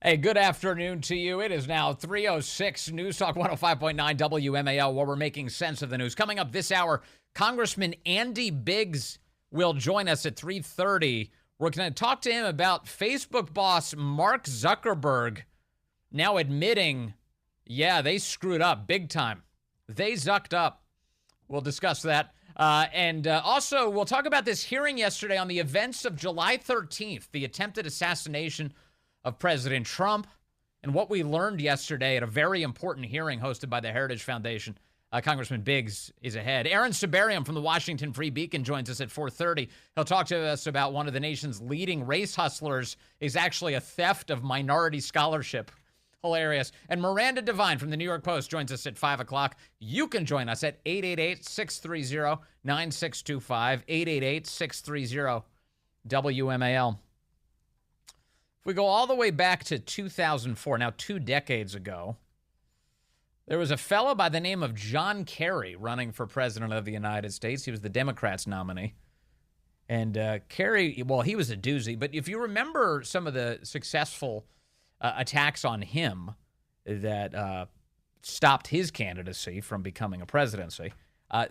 Hey, good afternoon to you. It is now 3:06 News Talk 105.9 WMAL, where we're making sense of the news. Coming up this hour, Congressman Andy Biggs will join us at 3:30. We're going to talk to him about Facebook boss Mark Zuckerberg now admitting, yeah, they screwed up big time. They zucked up. We'll discuss that. And also, we'll talk about this hearing yesterday on the events of July 13th, the attempted assassination of President Trump, and what we learned yesterday at a very important hearing hosted by the Heritage Foundation. Congressman Biggs is ahead. Aaron Sabarium from the Washington Free Beacon joins us at 4:30. He'll talk to us about one of the nation's leading race hustlers is actually a theft of minority scholarship. Hilarious. And Miranda Devine from the New York Post joins us at 5 o'clock. You can join us at 888-630-9625, 888-630-WMAL. If we go all the way back to 2004, now 2 decades ago, there was a fellow by the name of John Kerry running for president of the United States. He was the Democrats' nominee. And Kerry, well, he was a doozy. But if you remember some of the successful attacks on him that stopped his candidacy from becoming a presidency,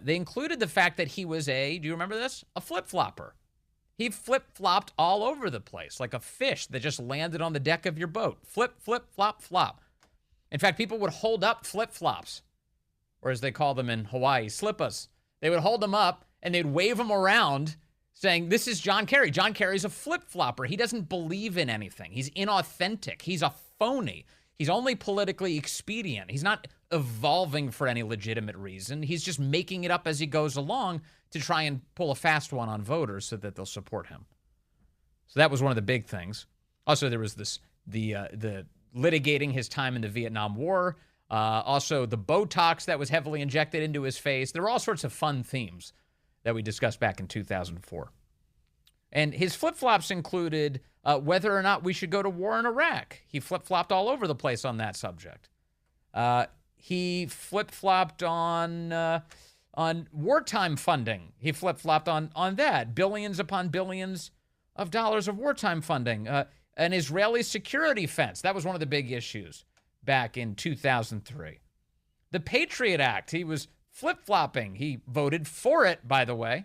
they included the fact that he was do you remember this? A flip-flopper. He flip-flopped all over the place like a fish that just landed on the deck of your boat. Flip, flip, flop, flop. In fact, people would hold up flip-flops, or as they call them in Hawaii, slippas. They would hold them up, and they'd wave them around saying, this is John Kerry. John Kerry's a flip-flopper. He doesn't believe in anything. He's inauthentic. He's a phony. He's only politically expedient. He's not evolving for any legitimate reason. He's just making it up as he goes along to try and pull a fast one on voters so that they'll support him. So that was one of the big things. Also, there was the litigating his time in the Vietnam War. Also, the Botox that was heavily injected into his face. There were all sorts of fun themes that we discussed back in 2004. And his flip-flops included whether or not we should go to war in Iraq. He flip-flopped all over the place on that subject. He flip-flopped on wartime funding. He flip-flopped on that. Billions upon billions of dollars of wartime funding. An Israeli security fence. That was one of the big issues back in 2003. The Patriot Act. He was flip-flopping. He voted for it, by the way,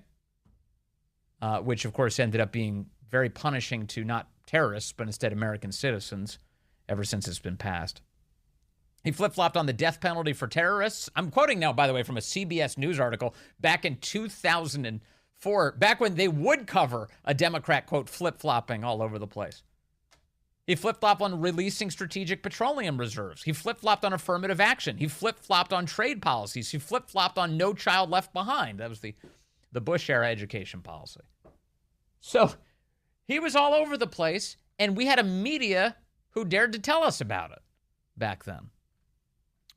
which, of course, ended up being very punishing to not terrorists, but instead American citizens ever since it's been passed. He flip-flopped on the death penalty for terrorists. I'm quoting now, by the way, from a CBS News article back in 2004, back when they would cover a Democrat, quote, flip-flopping all over the place. He flip-flopped on releasing strategic petroleum reserves. He flip-flopped on affirmative action. He flip-flopped on trade policies. He flip-flopped on no child left behind. That was the Bush-era education policy. So he was all over the place, and we had a media who dared to tell us about it back then.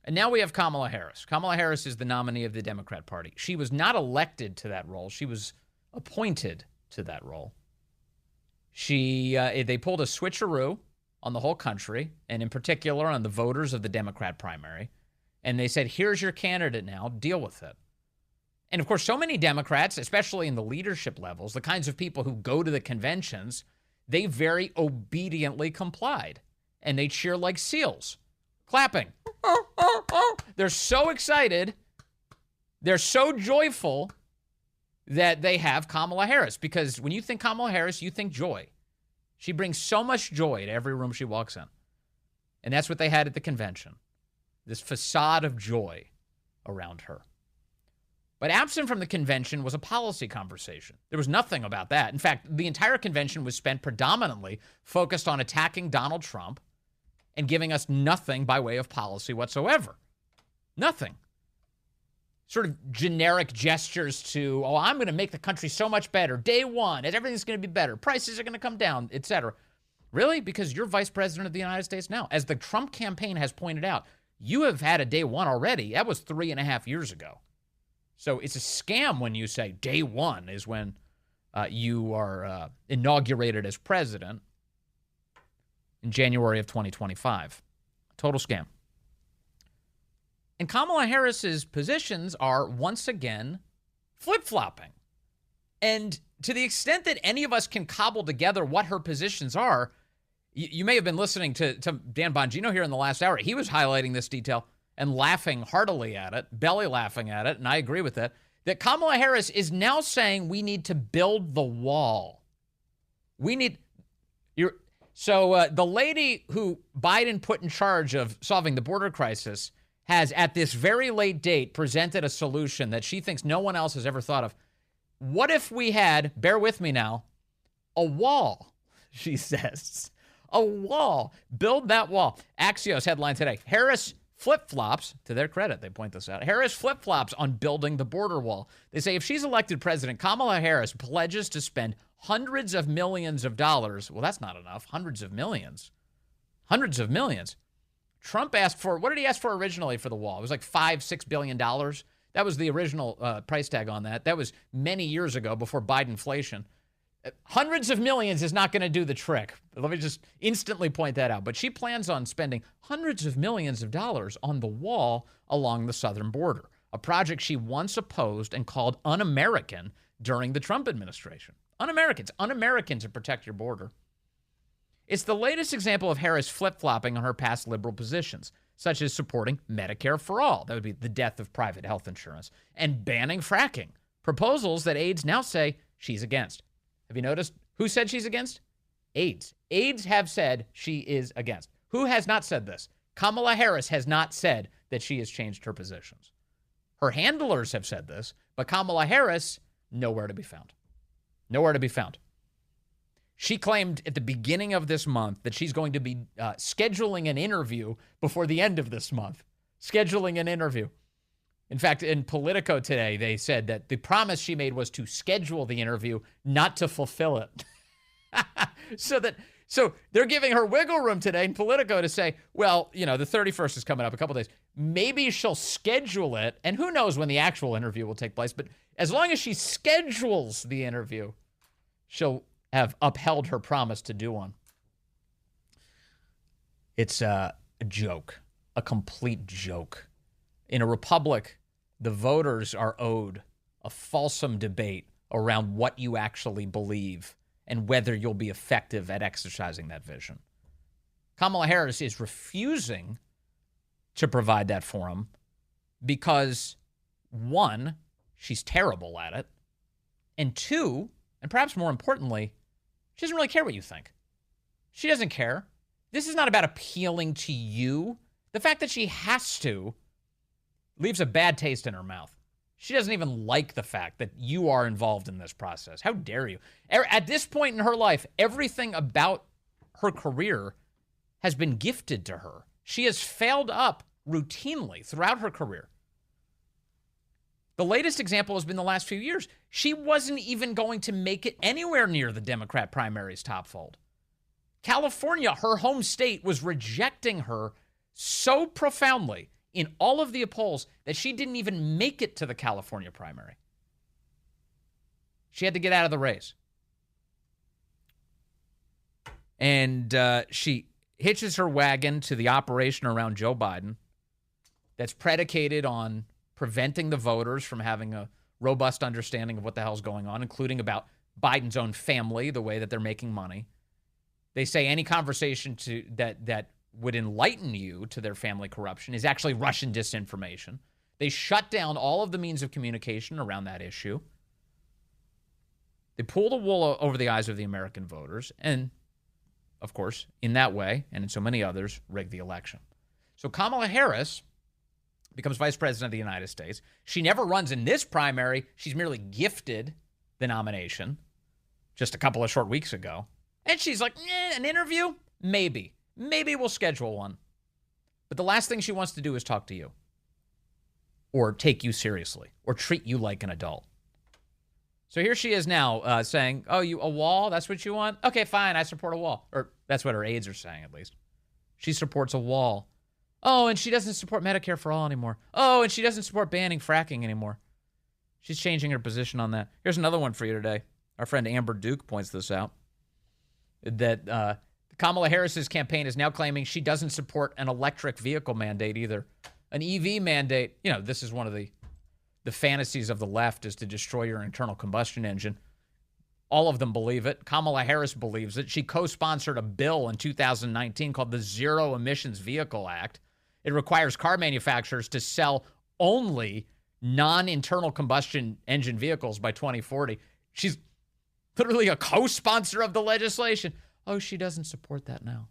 And now we have Kamala Harris. Kamala Harris is the nominee of the Democrat Party. She was not elected to that role. She was appointed to that role. They pulled a switcheroo on the whole country, and in particular on the voters of the Democrat primary. And they said, here's your candidate now. Deal with it. And, of course, so many Democrats, especially in the leadership levels, the kinds of people who go to the conventions, they very obediently complied. And they cheer like seals, clapping. They're so excited. They're so joyful that they have Kamala Harris. Because when you think Kamala Harris, you think joy. She brings so much joy to every room she walks in. And that's what they had at the convention. This facade of joy around her. But absent from the convention was a policy conversation. There was nothing about that. In fact, the entire convention was spent predominantly focused on attacking Donald Trump and giving us nothing by way of policy whatsoever. Nothing. Sort of generic gestures to, I'm going to make the country so much better. Day one, everything's going to be better. Prices are going to come down, etc. Really? Because you're vice president of the United States now. As the Trump campaign has pointed out, you have had a day one already. That was 3.5 years ago. So it's a scam when you say day one is when you are inaugurated as president in January of 2025. Total scam. And Kamala Harris's positions are once again flip-flopping. And to the extent that any of us can cobble together what her positions are, You may have been listening to Dan Bongino here in the last hour. He was highlighting this detail and laughing heartily at it, belly laughing at it, and I agree with that Kamala Harris is now saying we need to build the wall. The lady who Biden put in charge of solving the border crisis has, at this very late date, presented a solution that she thinks no one else has ever thought of. What if we had, bear with me now, a wall, she says. A wall. Build that wall. Axios headline today. Harris flip-flops, to their credit, they point this out. Harris flip-flops on building the border wall. They say if she's elected president, Kamala Harris pledges to spend hundreds of millions of dollars. Well, that's not enough. Hundreds of millions. Hundreds of millions. Trump asked for, what did he ask for originally for the wall? It was like $5-6 billion. That was the original price tag on that. That was many years ago before Bidenflation. Hundreds of millions is not going to do the trick. Let me just instantly point that out. But she plans on spending hundreds of millions of dollars on the wall along the southern border, a project she once opposed and called un-American during the Trump administration. Un-American to protect your border. It's the latest example of Harris flip-flopping on her past liberal positions, such as supporting Medicare for all, that would be the death of private health insurance, and banning fracking, proposals that aides now say she's against. Have you noticed who said she's against? Aides. Aides have said she is against. Who has not said this? Kamala Harris has not said that she has changed her positions. Her handlers have said this, but Kamala Harris, nowhere to be found. Nowhere to be found. She claimed at the beginning of this month that she's going to be scheduling an interview before the end of this month. Scheduling an interview. In fact, in Politico today, they said that the promise she made was to schedule the interview, not to fulfill it. So they're giving her wiggle room today in Politico to say, well, the 31st is coming up, a couple days. Maybe she'll schedule it, and who knows when the actual interview will take place. But as long as she schedules the interview, she'll have upheld her promise to do one. It's a joke, a complete joke. In a republic, the voters are owed a fulsome debate around what you actually believe and whether you'll be effective at exercising that vision. Kamala Harris is refusing to provide that forum because, one, she's terrible at it, and two, and perhaps more importantly, she doesn't really care what you think. She doesn't care. This is not about appealing to you. The fact that she has to leaves a bad taste in her mouth. She doesn't even like the fact that you are involved in this process. How dare you? At this point in her life, everything about her career has been gifted to her. She has failed up routinely throughout her career. The latest example has been the last few years. She wasn't even going to make it anywhere near the Democrat primary's top fold. California, her home state, was rejecting her so profoundly in all of the polls that she didn't even make it to the California primary. She had to get out of the race. And she hitches her wagon to the operation around Joe Biden that's predicated on preventing the voters from having a robust understanding of what the hell's going on, including about Biden's own family, the way that they're making money. They say any conversation that would enlighten you to their family corruption is actually Russian disinformation. They shut down all of the means of communication around that issue. They pull the wool over the eyes of the American voters and, of course, in that way, and in so many others, rig the election. So Kamala Harris becomes vice president of the United States. She never runs in this primary. She's merely gifted the nomination just a couple of short weeks ago. And she's like, an interview? Maybe. Maybe we'll schedule one. But the last thing she wants to do is talk to you or take you seriously or treat you like an adult. So here she is now saying, a wall? That's what you want? Okay, fine. I support a wall. Or that's what her aides are saying, at least. She supports a wall. Oh, and she doesn't support Medicare for all anymore. Oh, and she doesn't support banning fracking anymore. She's changing her position on that. Here's another one for you today. Our friend Amber Duke points this out. That Kamala Harris's campaign is now claiming she doesn't support an electric vehicle mandate either. An EV mandate. This is one of the fantasies of the left, is to destroy your internal combustion engine. All of them believe it. Kamala Harris believes it. She co-sponsored a bill in 2019 called the Zero Emissions Vehicle Act. It requires car manufacturers to sell only non-internal combustion engine vehicles by 2040. She's literally a co-sponsor of the legislation. Oh, she doesn't support that now.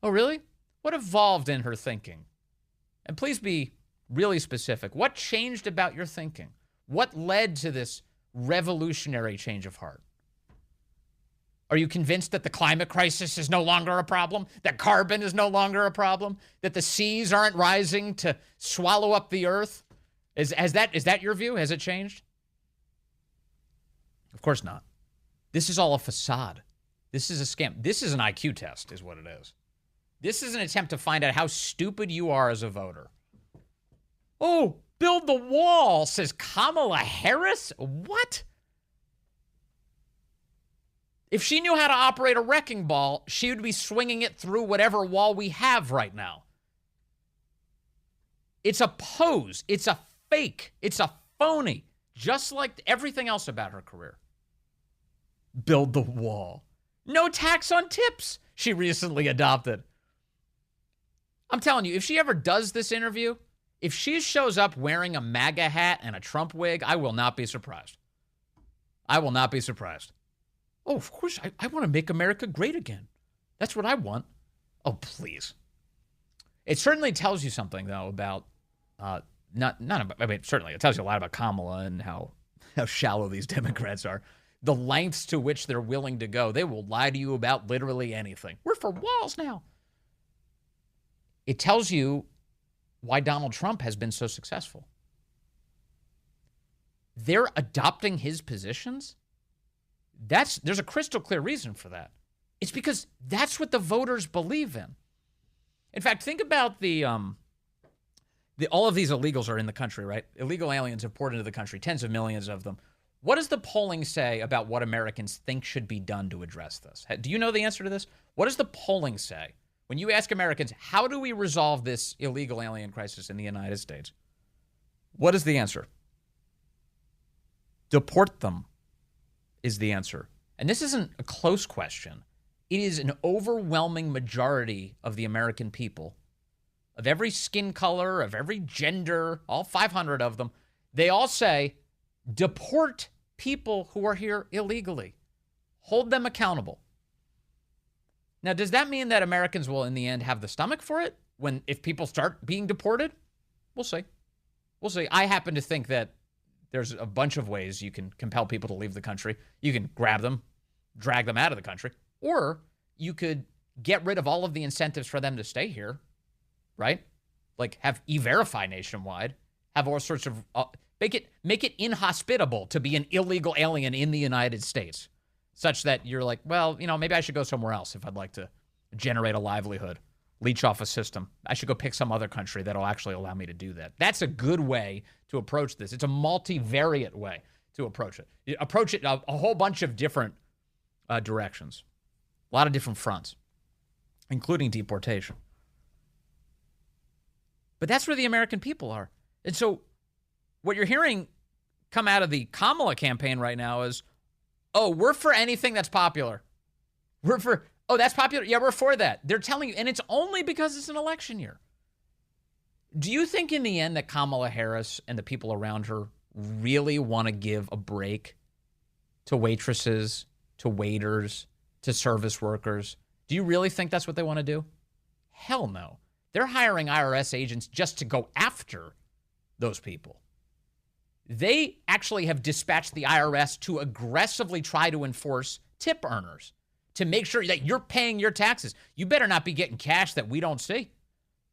Oh, really? What evolved in her thinking? And please be really specific. What changed about your thinking? What led to this revolutionary change of heart? Are you convinced that the climate crisis is no longer a problem? That carbon is no longer a problem? That the seas aren't rising to swallow up the earth? Is that your view? Has it changed? Of course not. This is all a facade. This is a scam. This is an IQ test, is what it is. This is an attempt to find out how stupid you are as a voter. Oh, build the wall, says Kamala Harris? What? If she knew how to operate a wrecking ball, she would be swinging it through whatever wall we have right now. It's a pose. It's a fake. It's a phony, just like everything else about her career. Build the wall. No tax on tips, she recently adopted. I'm telling you, if she ever does this interview, if she shows up wearing a MAGA hat and a Trump wig, I will not be surprised. I will not be surprised. Oh, of course, I want to make America great again. That's what I want. Oh, please. It certainly tells you something, though, about, certainly it tells you a lot about Kamala and how shallow these Democrats are. The lengths to which they're willing to go. They will lie to you about literally anything. We're for walls now. It tells you why Donald Trump has been so successful. They're adopting his positions. There's a crystal clear reason for that. It's because that's what the voters believe in. In fact, think about all of these illegals are in the country, right? Illegal aliens have poured into the country, tens of millions of them. What does the polling say about what Americans think should be done to address this? Do you know the answer to this? What does the polling say? When you ask Americans, how do we resolve this illegal alien crisis in the United States? What is the answer? Deport them is the answer. And this isn't a close question. It is an overwhelming majority of the American people, of every skin color, of every gender, all 500 of them. They all say, deport people who are here illegally. Hold them accountable. Now, does that mean that Americans will, in the end, have the stomach for it if people start being deported? We'll see. We'll see. I happen to think that there's a bunch of ways you can compel people to leave the country. You can grab them, drag them out of the country, or you could get rid of all of the incentives for them to stay here, right? Like have E-Verify nationwide, have all sorts of make it inhospitable to be an illegal alien in the United States, such that you're like, well, maybe I should go somewhere else if I'd like to generate a livelihood, leech off a system. I should go pick some other country that'll actually allow me to do that. That's a good way to approach this. It's a multivariate way to approach it. You approach it a whole bunch of different directions, a lot of different fronts, including deportation. But that's where the American people are. And so what you're hearing come out of the Kamala campaign right now is, oh, we're for anything that's popular. That's popular. Yeah, we're for that. They're telling you, and it's only because it's an election year. Do you think in the end that Kamala Harris and the people around her really want to give a break to waitresses, to waiters, to service workers? Do you really think that's what they want to do? Hell no. They're hiring IRS agents just to go after those people. They actually have dispatched the IRS to aggressively try to enforce tip earners, to make sure that you're paying your taxes. You better not be getting cash that we don't see.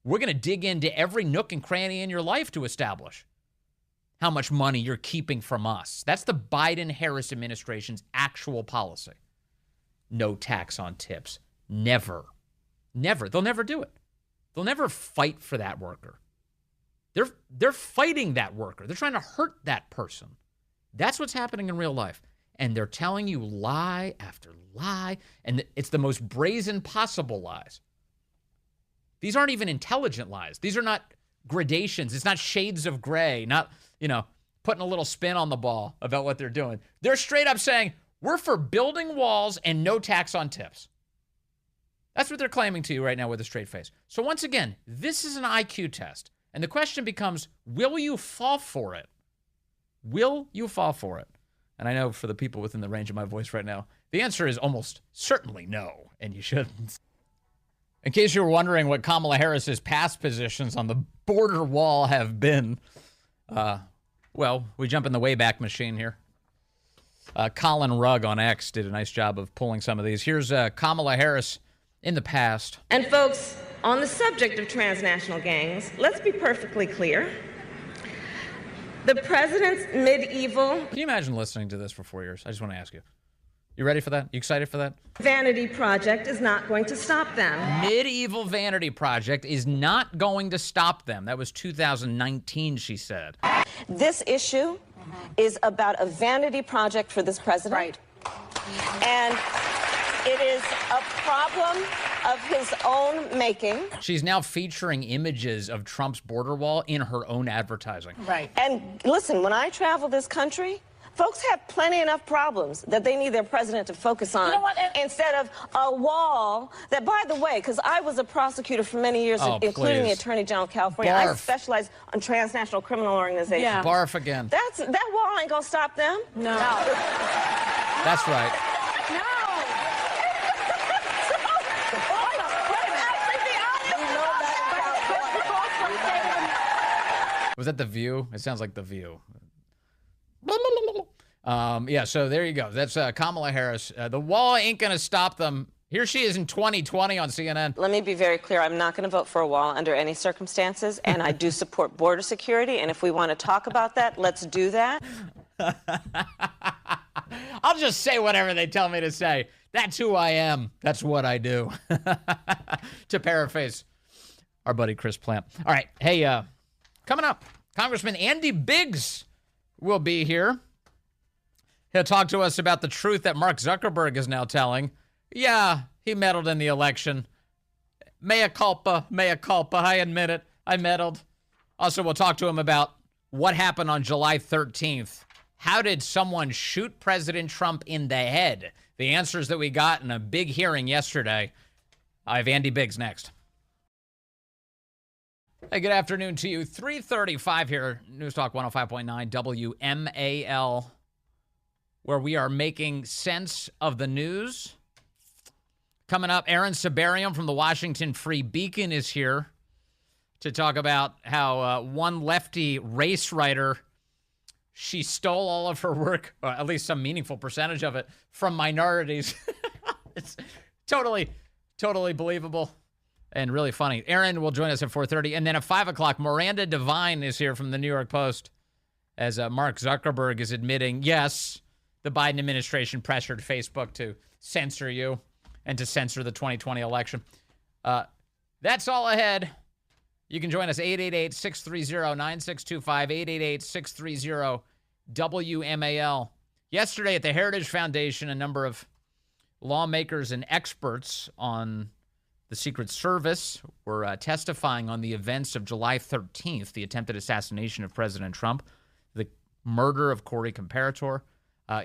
We're going to dig into every nook and cranny in your life to establish how much money you're keeping from us. That's the Biden-Harris administration's actual policy. No tax on tips. Never. Never. They'll never do it. They'll never fight for that worker. They're fighting that worker. They're trying to hurt that person. That's what's happening in real life. And they're telling you lie after lie. And it's the most brazen possible lies. These aren't even intelligent lies. These are not gradations. It's not shades of gray, not, putting a little spin on the ball about what they're doing. They're straight up saying, We're for building walls and no tax on tips. That's what they're claiming to you right now with a straight face. So once again, this is an IQ test. And the question becomes, will you fall for it? Will you fall for it? And I know for the people within the range of my voice right now, the answer is almost certainly no, and you shouldn't. In case you were wondering what Kamala Harris's past positions on the border wall have been, well, we jump in the Wayback Machine here. Colin Rugg on X did a nice job of pulling some of these. Here's Kamala Harris in the past. And folks, on the subject of transnational gangs, let's be perfectly clear. The president's medieval... Can you imagine listening to this for 4 years? I just want to ask you. You ready for that? You excited for that? Vanity project is not going to stop them. Medieval vanity project is not going to stop them. That was 2019, she said. This issue is about a vanity project for this president. Right. And it is a problem of his own making. She's now featuring images of Trump's border wall in her own advertising. Right. And listen, when I travel this country, folks have plenty enough problems that they need their president to focus on. You know what? Instead of a wall that, by the way, because I was a prosecutor for many years, including the Attorney General of California. Barf. I specialize on transnational criminal organizations. Yeah. Barf again. That wall ain't gonna stop them. No. That's right. No. Was that The View? It sounds like The View. Yeah, so there you go. That's Kamala Harris. The wall ain't going to stop them. Here she is in 2020 on CNN. Let me be very clear. I'm not going to vote for a wall under any circumstances, and I do support border security, and if we want to talk about that, let's do that. I'll just say whatever they tell me to say. That's who I am. That's what I do. To paraphrase our buddy Chris Plant. All right. Hey, coming up, Congressman Andy Biggs will be here. He'll talk to us about the truth that Mark Zuckerberg is now telling. Yeah, he meddled in the election. Mea culpa, I admit it. I meddled. Also, we'll talk to him about what happened on July 13th. How did someone shoot President Trump in the head? The answers that we got in a big hearing yesterday. I have Andy Biggs next. Hey, good afternoon to you. 3:35 here, News Talk 105.9 WMAL, where we are making sense of the news. Coming up, Aaron Sabarium from the Washington Free Beacon is here to talk about how one lefty race writer, she stole all of her work, or at least some meaningful percentage of it, from minorities. It's totally believable. And really funny. Aaron will join us at 4:30. And then at 5 o'clock, Miranda Devine is here from the New York Post as Mark Zuckerberg is admitting, yes, the Biden administration pressured Facebook to censor you and to censor the 2020 election. That's all ahead. You can join us 888-630-9625, 888-630-WMAL. Yesterday at the Heritage Foundation, a number of lawmakers and experts on the Secret Service were testifying on the events of July 13th, the attempted assassination of President Trump, the murder of Corey Comparator.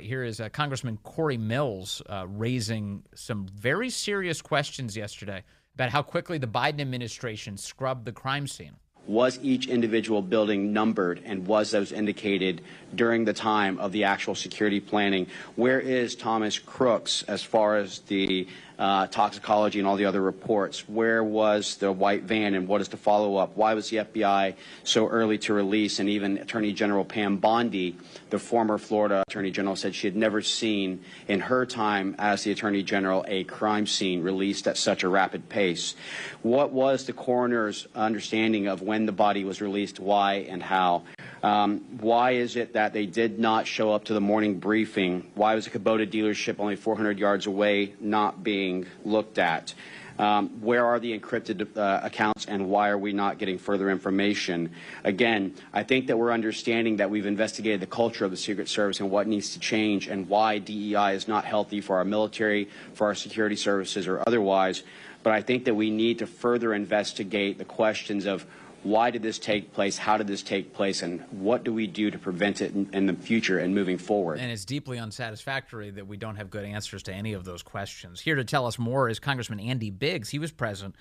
Here is Congressman Corey Mills raising some very serious questions yesterday about how quickly the Biden administration scrubbed the crime scene. Was each individual building numbered, and was those indicated during the time of the actual security planning? Where is Thomas Crooks as far as the toxicology and all the other reports? Where was the white van, and what is the follow-up? Why was the FBI so early to release? And even Attorney General Pam Bondi, the former Florida Attorney General, said she had never seen in her time as the Attorney General a crime scene released at such a rapid pace. What was the coroner's understanding of when the body was released, why and how? Why is it that they did not show up to the morning briefing? Why was the Kubota dealership only 400 yards away not being looked at? Where are the encrypted accounts, and why are we not getting further information? Again, I think that we're understanding that we've investigated the culture of the Secret Service and what needs to change and why DEI is not healthy for our military, for our security services, or otherwise. But I think that we need to further investigate the questions of why did this take place, how did this take place, and what do we do to prevent it in the future and moving forward? And it's deeply unsatisfactory that we don't have good answers to any of those questions. Here to tell us more is Congressman Andy Biggs. He was present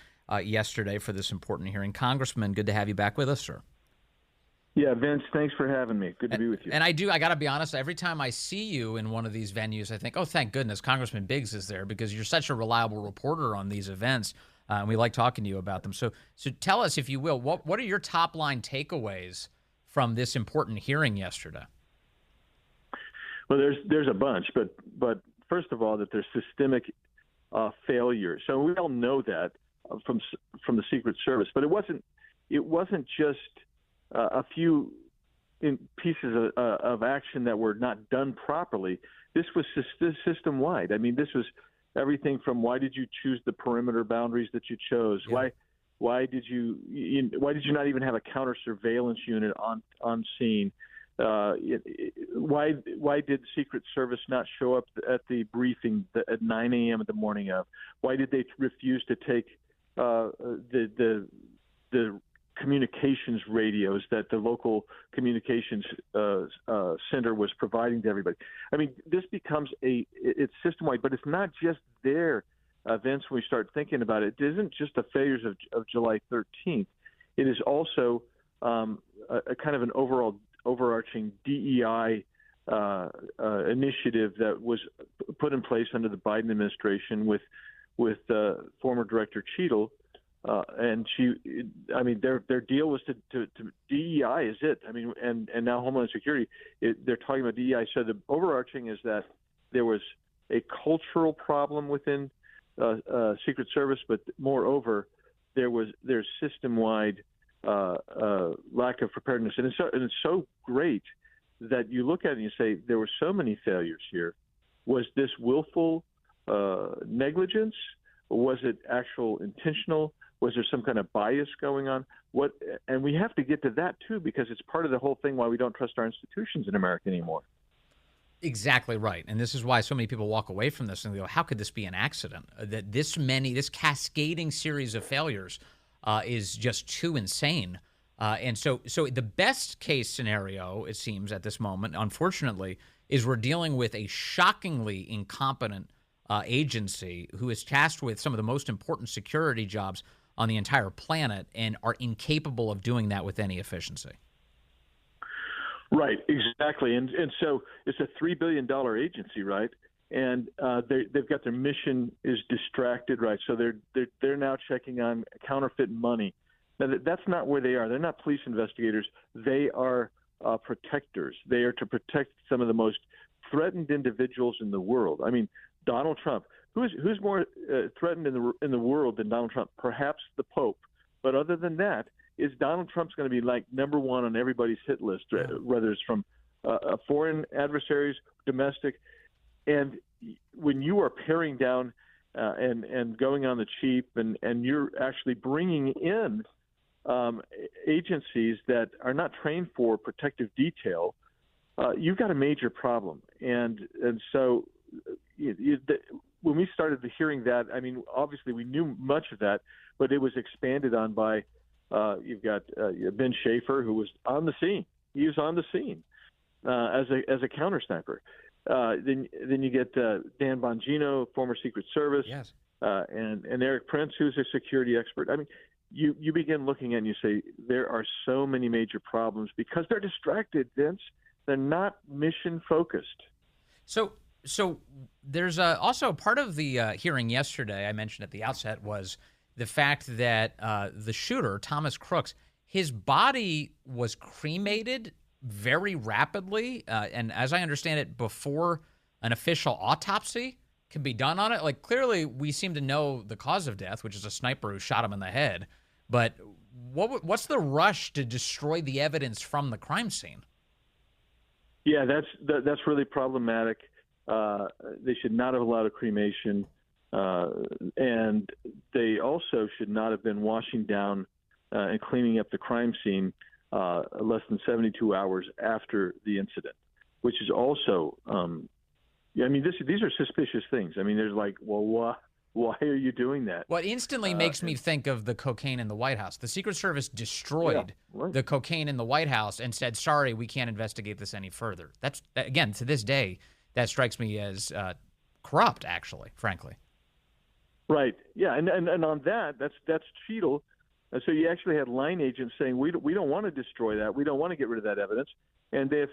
yesterday for this important hearing. Congressman, good to have you back with us, sir. Yeah, Vince, thanks for having me. Good to be with you. And I got to be honest, every time I see you in one of these venues, I think, oh, thank goodness Congressman Biggs is there, because you're such a reliable reporter on these events, and we like talking to you about them. So tell us, if you will, what are your top-line takeaways from this important hearing yesterday? Well, there's a bunch, but first of all, that there's systemic failure. So we all know that from the Secret Service, but it wasn't just a few pieces of action that were not done properly. This was system-wide. I mean, this was everything from why did you choose the perimeter boundaries that you chose? Yeah. Why did you not even have a counter surveillance unit on scene? Why did the Secret Service not show up at the briefing at 9 a.m. in the morning of? Why did they refuse to take the communications radios that the local communications center was providing to everybody? I mean, this becomes it's system-wide, but it's not just there, Vince, when we start thinking about it. It isn't just the failures of July 13th. It is also a kind of an overarching DEI initiative that was put in place under the Biden administration with former Director Cheadle. And their deal was to DEI is it. I mean, and now Homeland Security, they're talking about DEI. So the overarching is that there was a cultural problem within Secret Service, but moreover, there's system-wide lack of preparedness. And it's so great that you look at it and you say there were so many failures here. Was this willful negligence? Was it actual intentional? Was there some kind of bias going on? And we have to get to that too, because it's part of the whole thing why we don't trust our institutions in America anymore. Exactly right. And this is why so many people walk away from this and they go, how could this be an accident? That this cascading series of failures is just too insane. And so the best case scenario, it seems at this moment, unfortunately, is we're dealing with a shockingly incompetent agency who is tasked with some of the most important security jobs on the entire planet and are incapable of doing that with any efficiency. Right, exactly. And so it's a $3 billion agency, right? And they've got their mission is distracted, right? So they're now checking on counterfeit money. Now, that's not where they are. They're not police investigators. They are protectors. They are to protect some of the most threatened individuals in the world. I mean, Donald Trump. Who's more threatened in the world than Donald Trump? Perhaps the Pope. But other than that, is Donald Trump's going to be like number one on everybody's hit list, whether it's from foreign adversaries, domestic. And when you are paring down and going on the cheap, and you're actually bringing in agencies that are not trained for protective detail, you've got a major problem. And so when we started hearing that, I mean, obviously we knew much of that, but it was expanded on by you've got Ben Schaefer, who was on the scene. He was on the scene as a counter sniper. Then you get Dan Bongino, former Secret Service, yes, and Eric Prince, who's a security expert. I mean, you begin looking and you say there are so many major problems because they're distracted, Vince. They're not mission focused. So there's also part of the hearing yesterday I mentioned at the outset was the fact that the shooter, Thomas Crooks, his body was cremated very rapidly. And as I understand it, before an official autopsy can be done on it. Like, clearly we seem to know the cause of death, which is a sniper who shot him in the head. But what's the rush to destroy the evidence from the crime scene? Yeah, that's really problematic. They should not have allowed a cremation, and they also should not have been washing down and cleaning up the crime scene less than 72 hours after the incident, which is also, I mean, these are suspicious things. I mean, there's like, well, Why are you doing that? What instantly makes me think of the cocaine in the White House. The Secret Service destroyed the cocaine in the White House and said, sorry, we can't investigate this any further. That's, again, to this day, that strikes me as corrupt, actually, frankly. Right. Yeah. And on that's Cheadle. So you actually had line agents saying, we don't want to destroy that. We don't want to get rid of that evidence. And they have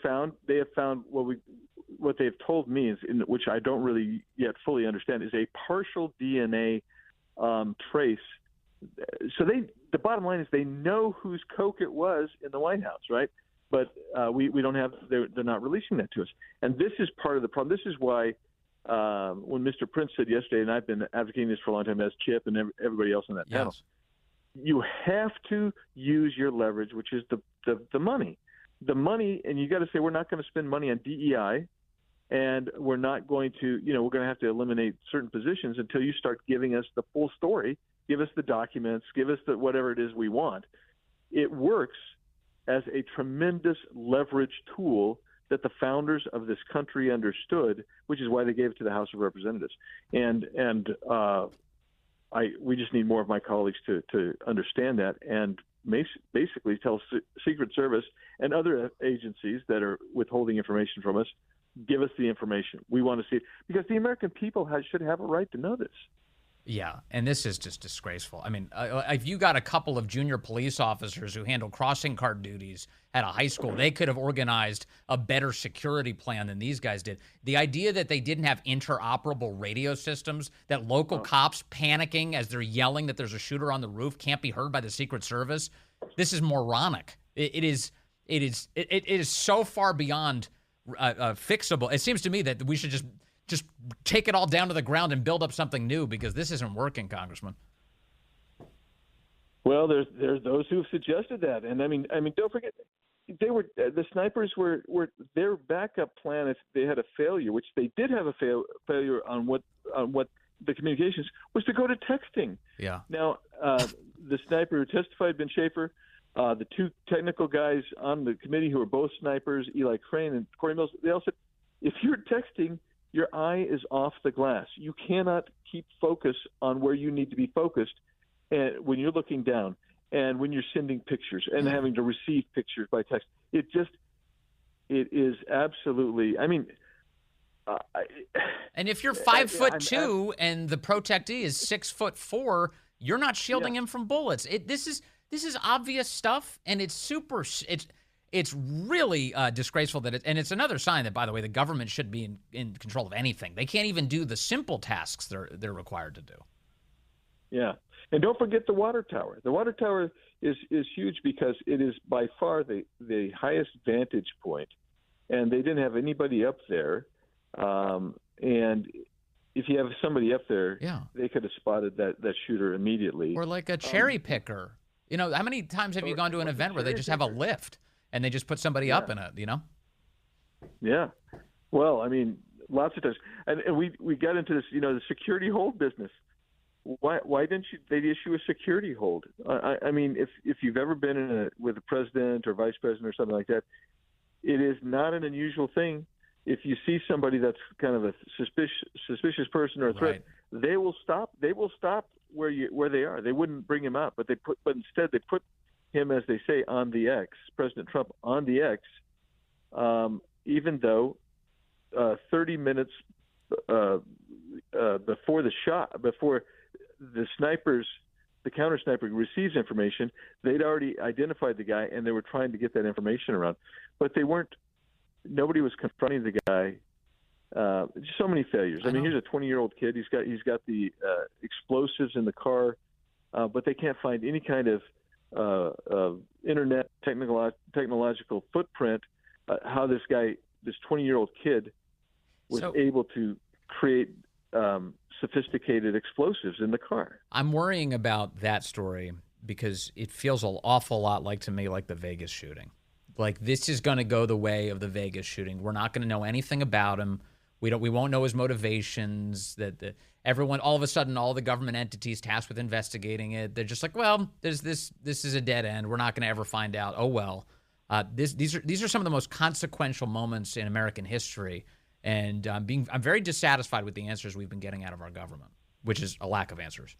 found what they've told me is, which I don't really yet fully understand, is a partial DNA trace. So the bottom line is they know whose coke it was in the White House, right? But we don't have. They're not releasing that to us. And this is part of the problem. This is why when Mr. Prince said yesterday, and I've been advocating this for a long time, as Chip and everybody else on that panel, you have to use your leverage, which is the money. The money, and you got to say, we're not going to spend money on DEI, and we're not going to, we're going to have to eliminate certain positions until you start giving us the full story, give us the documents, give us the whatever it is we want. It works as a tremendous leverage tool that the founders of this country understood, which is why they gave it to the House of Representatives. And we just need more of my colleagues to understand that and basically tell Secret Service and other agencies that are withholding information from us, give us the information. We want to see it because the American people should have a right to know this. Yeah, and this is just disgraceful. I mean, if you got a couple of junior police officers who handle crossing guard duties at a high school, they could have organized a better security plan than these guys did. The idea that they didn't have interoperable radio systems, that local cops panicking as they're yelling that there's a shooter on the roof can't be heard by the Secret Service, this is moronic. It is so far beyond fixable. It seems to me that we should just take it all down to the ground and build up something new because this isn't working, Congressman. Well, there's those who've suggested that, and I mean, don't forget, the snipers were their backup plan if they had a failure, which they did have a failure on what the communications was, to go to texting. Yeah. Now, the sniper who testified, Ben Schaefer, the two technical guys on the committee who are both snipers, Eli Crane and Corey Mills, they all said, if you're texting, your eye is off the glass. You cannot keep focus on where you need to be focused when you're looking down and when you're sending pictures and having to receive pictures by text. It is absolutely, I mean. And if you're 5'2" and the protectee is 6'4", you're not shielding him from bullets. This is obvious stuff, and it's really disgraceful and it's another sign that, by the way, the government should be in control of anything. They can't even do the simple tasks they're required to do. Yeah. And don't forget the water tower. The water tower is huge because it is by far the highest vantage point, and they didn't have anybody up there. And if you have somebody up there, they could have spotted that shooter immediately. Or like a cherry picker. How many times have you gone to an event where they just have a lift and they just put somebody up in it, Yeah. Well, I mean, lots of times. And we got into this, the security hold business. Why didn't they issue a security hold? I mean, if you've ever been with a president or vice president or something like that, it is not an unusual thing. If you see somebody that's kind of a suspicious person or a threat, they will stop. They will stop where they are. They wouldn't bring him out, but instead they put him, as they say, on the X, President Trump on the X, even though 30 minutes before the counter sniper receives information, they'd already identified the guy and they were trying to get that information around, but nobody was confronting the guy. Just so many failures. I mean, here's a 20-year-old kid. He's got the explosives in the car, but they can't find any kind of internet technological footprint. How this 20-year-old kid, was able to create sophisticated explosives in the car. I'm worrying about that story because it feels an awful lot like the Vegas shooting. Like, this is going to go the way of the Vegas shooting. We're not going to know anything about him. We won't know his motivations. Everyone, all of a sudden, all the government entities tasked with investigating it, they're just like, well, this is a dead end. We're not going to ever find out. Oh well. These are some of the most consequential moments in American history, and I'm very dissatisfied with the answers we've been getting out of our government. which is a lack of answers.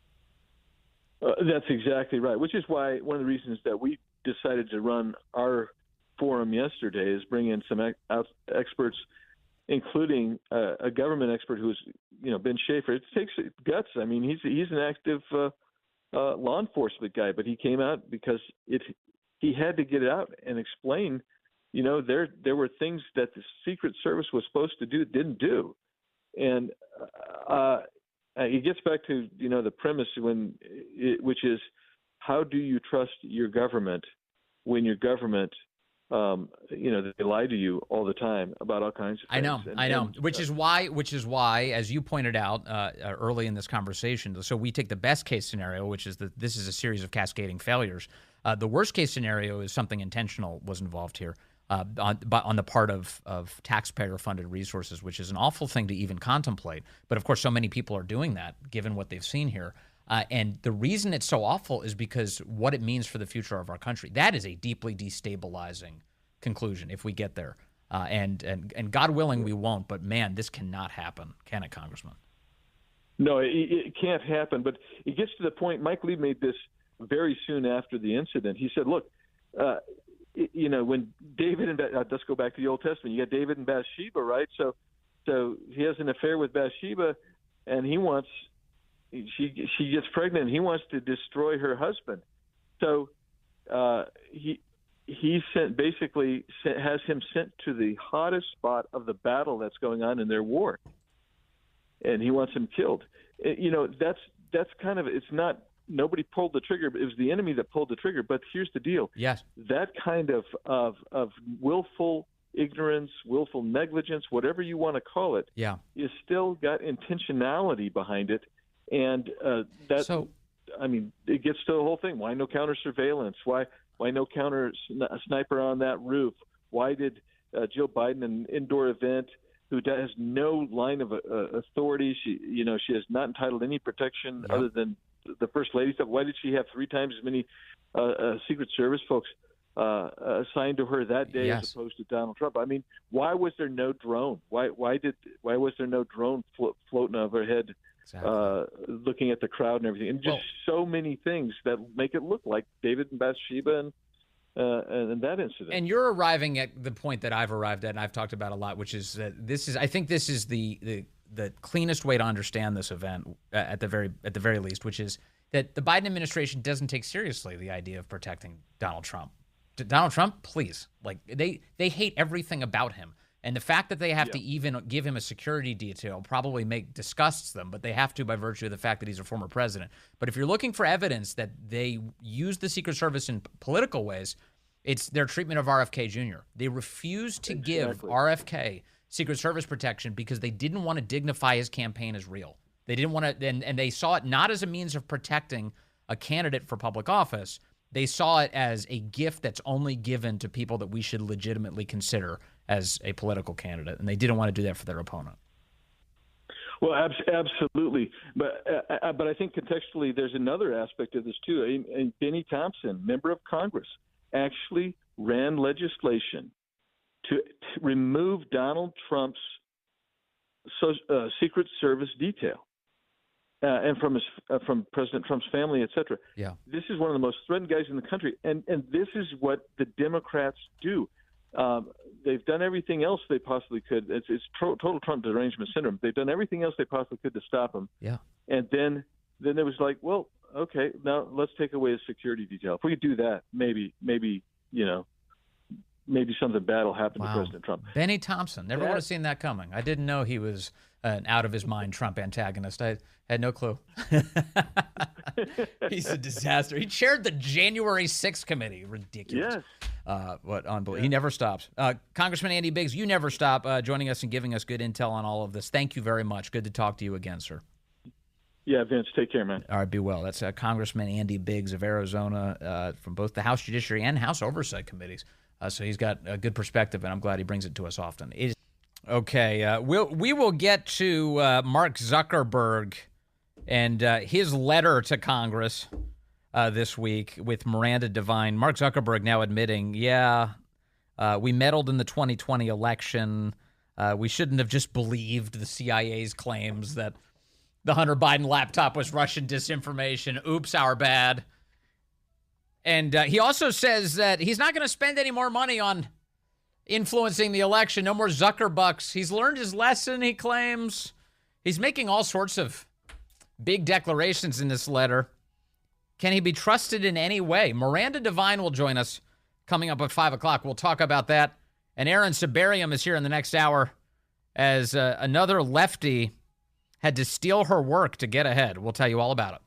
That's exactly right, which is why one of the reasons that we decided to run our forum yesterday is bring in some experts, including a government expert who's, Ben Schaefer. It takes guts. I mean, he's an active law enforcement guy, but he came out because he had to get out and explain, there were things that the Secret Service was supposed to do, didn't do. And it gets back to, the premise which is, how do you trust your government when your government, they lie to you all the time about all kinds of things. I know. Which is why, as you pointed out early in this conversation, so we take the best case scenario, which is that this is a series of cascading failures. The worst case scenario is something intentional was involved here on the part of taxpayer-funded resources, which is an awful thing to even contemplate. But of course, so many people are doing that, given what they've seen here. And the reason it's so awful is because what it means for the future of our country. That is a deeply destabilizing conclusion if we get there. And God willing, we won't. But, man, this cannot happen, can it, Congressman? No, it can't happen. But it gets to the point, Mike Lee made this very soon after the incident. He said, look, when David and let's go back to the Old Testament. You got David and Bathsheba, right? So he has an affair with Bathsheba, and she gets pregnant. And he wants to destroy her husband. So he has him sent to the hottest spot of the battle that's going on in their war, and he wants him killed. That's kind of, it's not. Nobody pulled the trigger. It was the enemy that pulled the trigger. But here's the deal. Yes. That kind of willful ignorance, willful negligence, whatever you want to call it, is still got intentionality behind it. And it gets to the whole thing. Why no counter surveillance? Why no counter sniper on that roof? Why did Jill Biden, an indoor event, who has no line of authority, she is not entitled to any protection other than the First Lady stuff. Why did she have 3 times as many Secret Service folks assigned to her that day as opposed to Donald Trump? I mean, why was there no drone? Why was there no drone floating overhead, looking at the crowd and everything? And just so many things that make it look like David and Bathsheba and that incident. And you're arriving at the point that I've arrived at, and I've talked about a lot, which is that I think this is the cleanest way to understand this event at the very least, which is that the Biden administration doesn't take seriously the idea of protecting Donald Trump. Donald Trump, please, they hate everything about him. And the fact that they have to even give him a security detail probably disgusts them, but they have to by virtue of the fact that he's a former president. But if you're looking for evidence that they use the Secret Service in political ways, it's their treatment of RFK Jr. They refused to give RFK Secret Service protection because they didn't want to dignify his campaign as real. They didn't want to, and they saw it not as a means of protecting a candidate for public office. They saw it as a gift that's only given to people that we should legitimately consider as a political candidate, and they didn't want to do that for their opponent. Well, absolutely, but I think contextually there's another aspect of this too. And Benny Thompson, member of Congress, actually ran legislation to remove Donald Trump's Secret Service detail and from President Trump's family, et cetera. Yeah. This is one of the most threatened guys in the country, and this is what the Democrats do. They've done everything else they possibly could. It's total Trump derangement syndrome. They've done everything else they possibly could to stop him. Yeah. And then it was like, well, okay, now let's take away his security detail. If we could do that, maybe something bad will happen to President Trump. Benny Thompson. Never would have seen that coming. I didn't know he was an out-of-his-mind Trump antagonist. I had no clue. He's a disaster. He chaired the January 6th committee. Ridiculous. Yes. What unbelievable. Yeah. He never stops. Congressman Andy Biggs, you never stop joining us and giving us good intel on all of this. Thank you very much. Good to talk to you again, sir. Yeah, Vince, take care, man. All right, be well. That's Congressman Andy Biggs of Arizona from both the House Judiciary and House Oversight committees. So he's got a good perspective, and I'm glad he brings it to us often. Okay, we will get to Mark Zuckerberg and his letter to Congress this week with Miranda Devine. Mark Zuckerberg now admitting, we meddled in the 2020 election. We shouldn't have just believed the CIA's claims that the Hunter Biden laptop was Russian disinformation. Oops, our bad. And he also says that he's not going to spend any more money on influencing the election. No more Zuckerbucks. He's learned his lesson, he claims. He's making all sorts of big declarations in this letter. Can he be trusted in any way? Miranda Devine will join us coming up at 5 o'clock. We'll talk about that. And Aaron Sibarium is here in the next hour as another lefty had to steal her work to get ahead. We'll tell you all about it.